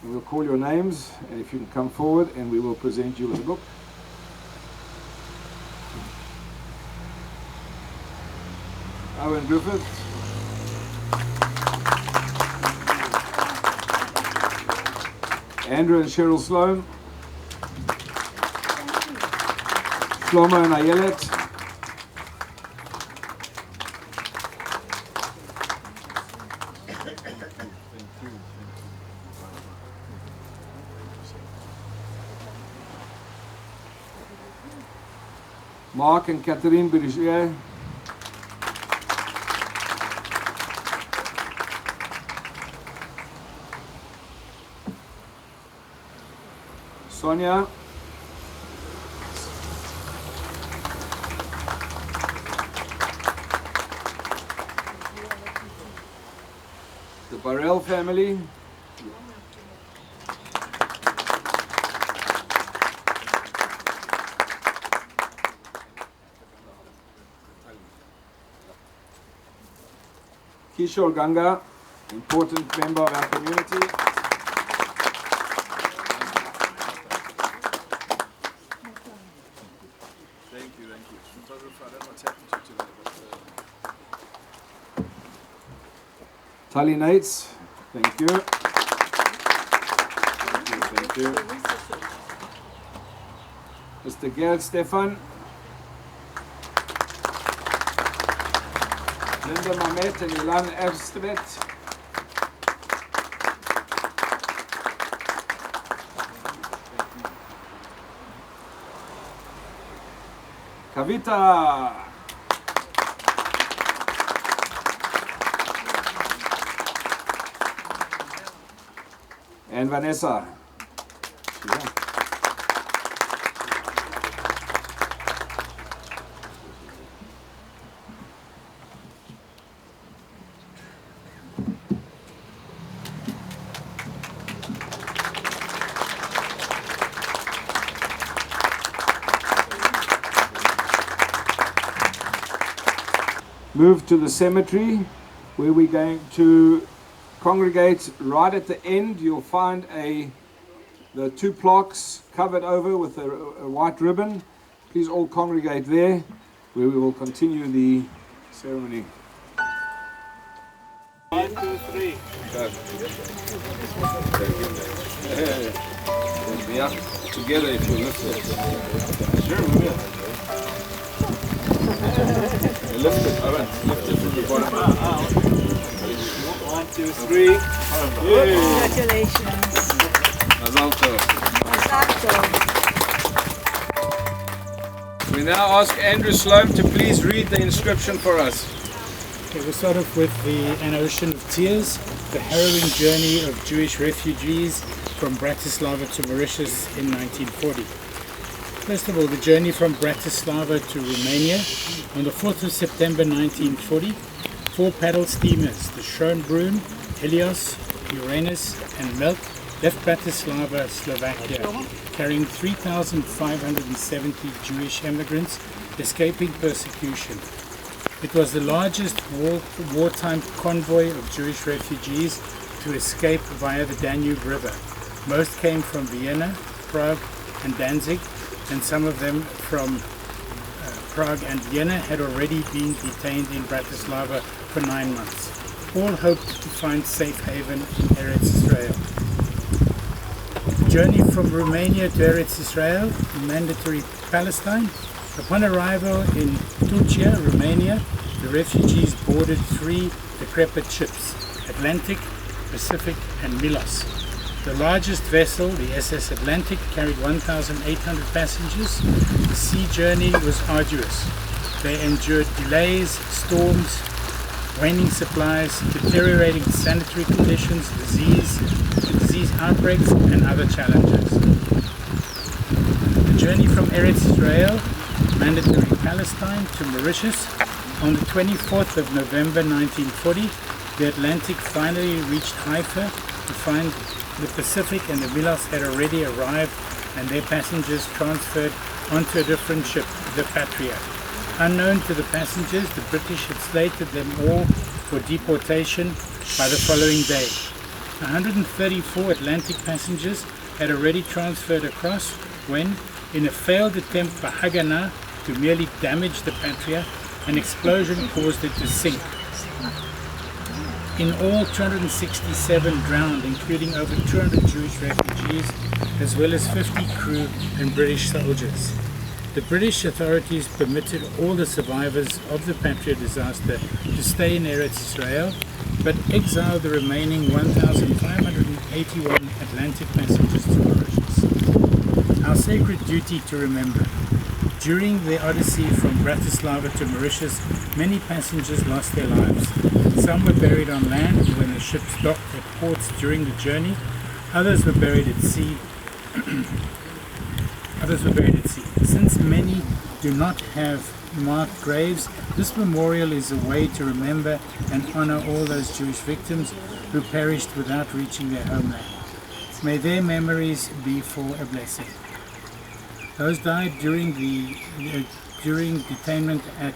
and we'll call your names, and if you can come forward, and we will present you with a book. Owen Griffiths. Andrew and Cheryl Sloan. Shlomo and Ayelet. Mark and Catherine Berichier. Sonia. The Barrell family. Kishore Ganga, important member of our community. Thank you. Photographer, I don't know what's happened to you today. Tally Nates, thank you. Thank you. Mr. Gerd Stefan. Linda Mamet and Ilan Erstvet. Kavita. And Vanessa. Move to the cemetery where we're going to congregate right at the end. You'll find the two plaques covered over with a white ribbon. Please all congregate there where we will continue the ceremony. 1, 2, 3. Yeah, together if you lift it. Sure, we will. Lift it, Owen. Lift it from the bottom. 1, 2, 3. Congratulations. Mazalto. We now ask Andrew Sloan to please read the inscription for us. Okay, we'll start off with An Ocean of Tears, the harrowing journey of Jewish refugees from Bratislava to Mauritius in 1940. First of all, the journey from Bratislava to Romania. On the 4th of September 1940, 4 paddle steamers, the Schönbrunn, Helios, Uranus and Milk, left Bratislava, Slovakia, carrying 3,570 Jewish immigrants escaping persecution. It was the largest wartime convoy of Jewish refugees to escape via the Danube River. Most came from Vienna, Prague and Danzig, and some of them from Prague and Vienna had already been detained in Bratislava for 9 months. All hoped to find safe haven in Eretz Israel. The journey from Romania to Eretz Israel, mandatory Palestine. Upon arrival in Turcia, Romania, the refugees boarded 3 decrepit ships, Atlantic, Pacific and Milos. The largest vessel, the SS Atlantic, carried 1,800 passengers. The sea journey was arduous. They endured delays, storms, waning supplies, deteriorating sanitary conditions, disease outbreaks and other challenges. The journey from Eretz Israel, mandatory Palestine, to Mauritius. On the 24th of November 1940, the Atlantic finally reached Haifa to find the Pacific and the Milos had already arrived and their passengers transferred onto a different ship, the Patria. Unknown to the passengers, the British had slated them all for deportation by the following day. 134 Atlantic passengers had already transferred across when, in a failed attempt by Haganah to merely damage the Patria, an explosion caused it to sink. In all, 267 drowned, including over 200 Jewish refugees, as well as 50 crew and British soldiers. The British authorities permitted all the survivors of the Patria disaster to stay in Eretz Israel, but exiled the remaining 1,581 Atlantic passengers to Mauritius. Our sacred duty to remember. During the odyssey from Bratislava to Mauritius, many passengers lost their lives. Some were buried on land when the ships docked at ports during the journey. Others were buried at sea. Since many do not have marked graves, this memorial is a way to remember and honor all those Jewish victims who perished without reaching their homeland. May their memories be for a blessing. Those died during detainment at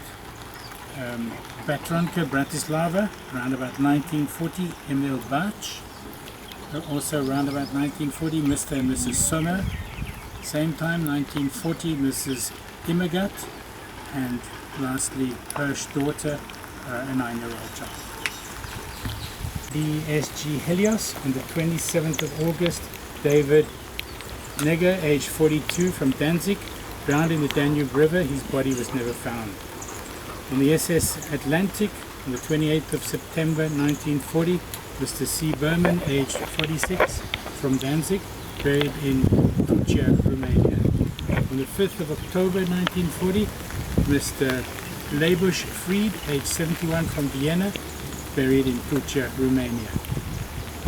Patronka, Bratislava, around about 1940, Emil Bach, also around about 1940, Mr. and Mrs. Sommer, same time, 1940, Mrs. Immergat, and lastly, Hirsch's daughter, a 9-year-old child. DSG Helios. On the 27th of August, David Negger, age 42, from Danzig, drowned in the Danube River. His body was never found. On the SS Atlantic, on the 28th of September 1940, Mr. C. Berman, aged 46, from Danzig, buried in Turcia, Romania. On the 5th of October 1940, Mr. Leibush Fried, aged 71, from Vienna, buried in Turcia, Romania.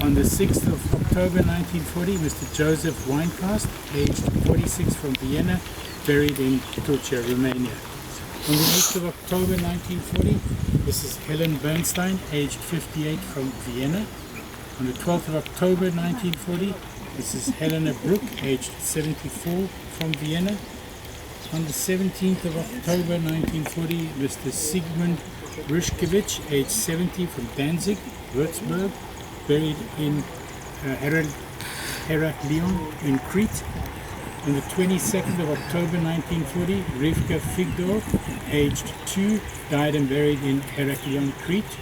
On the 6th of October 1940, Mr. Joseph Weincast, aged 46, from Vienna, buried in Turcia, Romania. On the 8th of October 1940, Mrs. Helen Bernstein, aged 58, from Vienna. On the 12th of October 1940, Mrs. Helena Brook, aged 74, from Vienna. On the 17th of October 1940, Mr. Sigmund Rushkevich, aged 70, from Danzig, Würzburg, buried in Heraklion in Crete. On the 22nd of October 1940, Rivka Figdorf, aged 2, died and buried in Heraklion, Crete.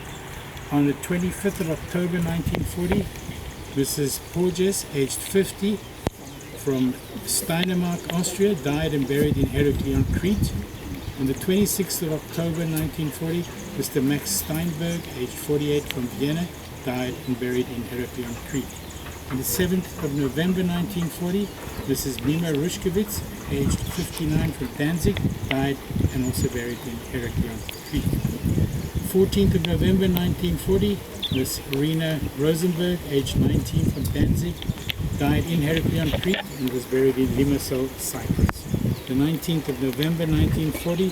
On the 25th of October 1940, Mrs. Porges, aged 50, from Steiermark, Austria, died and buried in Heraklion, Crete. On the 26th of October 1940, Mr. Max Steinberg, aged 48, from Vienna, died and buried in Heraklion, Crete. On the 7th of November 1940, Mrs. Mima Rushkevitz, aged 59, from Danzig, died and also buried in Heraklion, Crete. 14th of November 1940, Ms. Rena Rosenberg, aged 19, from Danzig, died in Heraklion, Crete, and was buried in Limassol, Cyprus. The 19th of November 1940,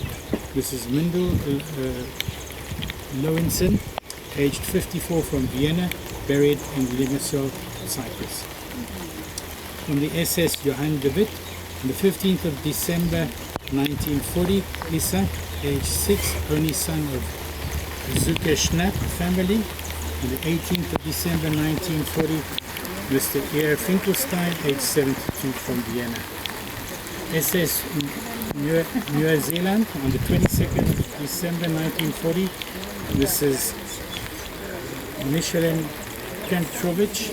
Mrs. Mindel Lowenson, aged 54, from Vienna, buried in Limassol, Cyprus. On the SS Johann de Witt, on the 15th of December 1940, Isaac, aged 6, only son of Zucker Schnapp family. On the 18th of December 1940, Mr. Ehr Finkelstein, aged 72, from Vienna. SS New Zealand, on the 22nd of December 1940, Mrs. Michelin Kantrovich,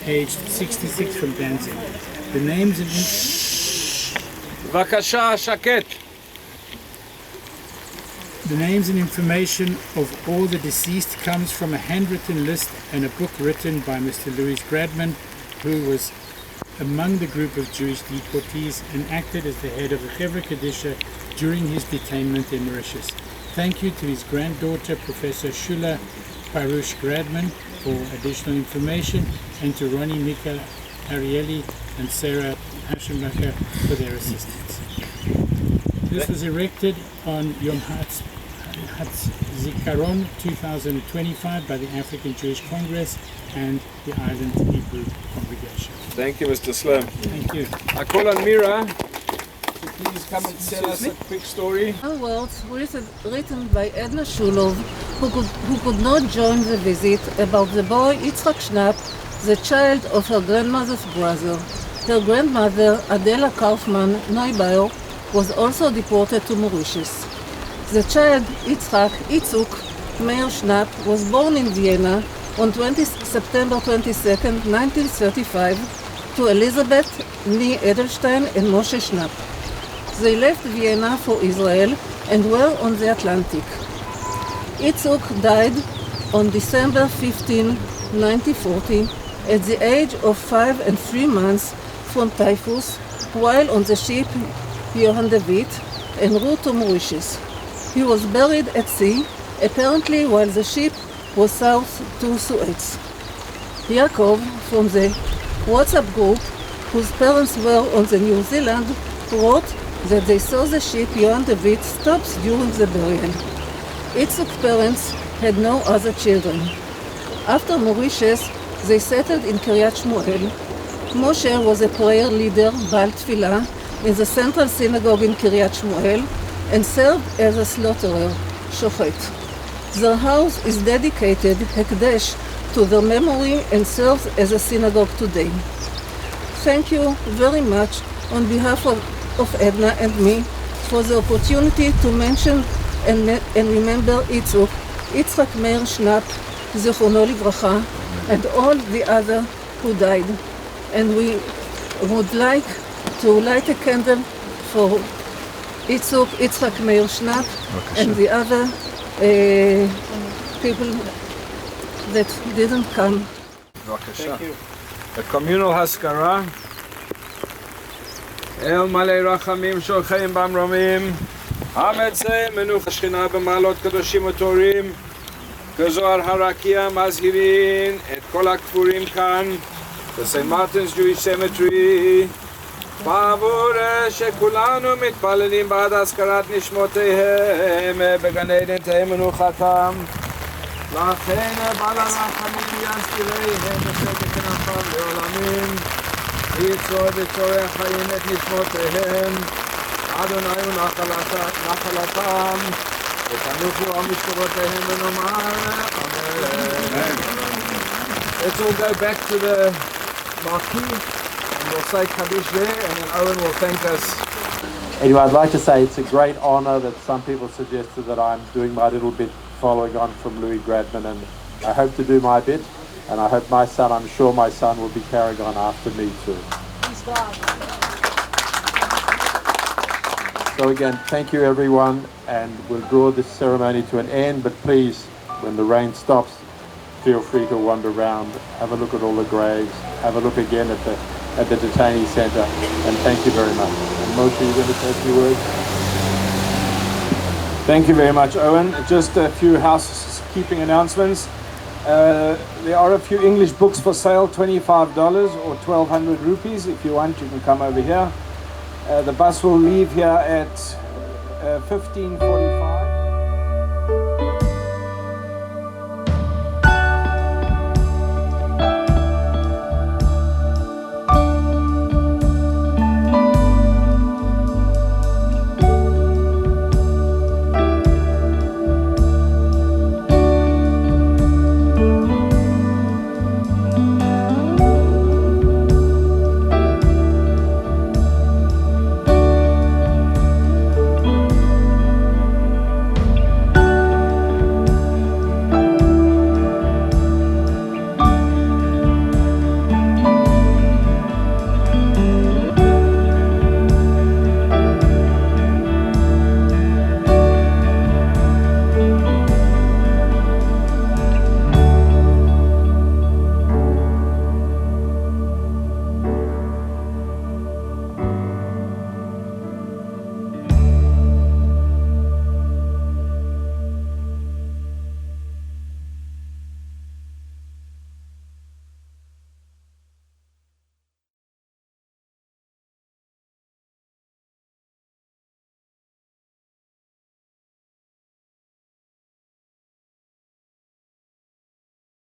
aged 66, from Danzig. The names and The names and information of all the deceased comes from a handwritten list and a book written by Mr. Louis Gradman, who was among the group of Jewish deportees and acted as the head of the Chevra Kadisha during his detainment in Mauritius. Thank you to his granddaughter, Professor Shula Parush Gradman, for additional information, and to Ronnie Mika Arieli and Sarah Aschenbacher for their assistance. This was erected on Yom HaZikaron 2025 by the African Jewish Congress and the Island Hebrew Congregation. Thank you, Mr. Slim. Thank you. I call on Mira to please come and tell us a quick story. Words written by Edna Shulov, who could not join the visit, about the boy Yitzhak Schnapp, the child of her grandmother's brother. Her grandmother, Adela Kaufman Neubauer, was also deported to Mauritius. The child, Itzuk Meir Schnapp, was born in Vienna on September 22, 1935, to Elizabeth Nee Edelstein and Moshe Schnapp. They left Vienna for Israel and were on the Atlantic. Itzuk died on December 15, 1940, at the age of 5 and 3 months from typhus, while on the ship Johann de Witt en route to Mauritius. He was buried at sea, apparently while the ship was south to Suez. Yaakov, from the WhatsApp group, whose parents were on the New Zealand, wrote that they saw the ship Johann de Witt stops during the burial. Itzuk's parents had no other children. After Mauritius, they settled in Kiryat Shmuel. Moshe was a prayer leader, Baal Tfilah, in the Central Synagogue in Kiryat Shmuel, and served as a slaughterer, Shochet. Their house is dedicated, Hekdesh, to their memory and serves as a synagogue today. Thank you very much on behalf of Edna and me for the opportunity to mention and remember Yitzhak Meir Schnapp, Zichrono Livracha, and all the other who died. And we would like to light a candle for Yitzhak Meir Shnap and the other people that didn't come. Thank you. The communal haskara. El malei rachamim shorcheim bamromim. Hametzei menuch Shechina b'malot kadoshim utorim. K'zohar harakia mazhirin et kol hakfurim kan. The St. Martin's Jewish Cemetery. בעבור שכולנו מתפללים בעד הזכרת נשמותיהם בגן עדן תהא מנוחתם. לכן בעל הרחמים יזכיריהם בשקט כנפם לעולמים. ויצור בצורי החיים את נשמותיהם. אדוני הוא נחלתם. ותנוחו על משכבותיהם ונאמר אמן. Let's all go back to the marquee. We'll say Kaddish there, and then Owen will thank us. Anyway, I'd like to say it's a great honor that some people suggested that I'm doing my little bit following on from Louis Gradman, and I hope to do my bit, and I hope my son, I'm sure my son will be carrying on after me too. So again, thank you everyone, and we'll draw this ceremony to an end, but please, when the rain stops, feel free to wander around, have a look at all the graves, have a look again at the Detainees Centre, and thank you very much. And Moshe, you're going to say a few words? Thank you very much, Owen. Just a few housekeeping announcements. There are a few English books for sale, $25 or 1,200 rupees. If you want, you can come over here. The bus will leave here at 15:45.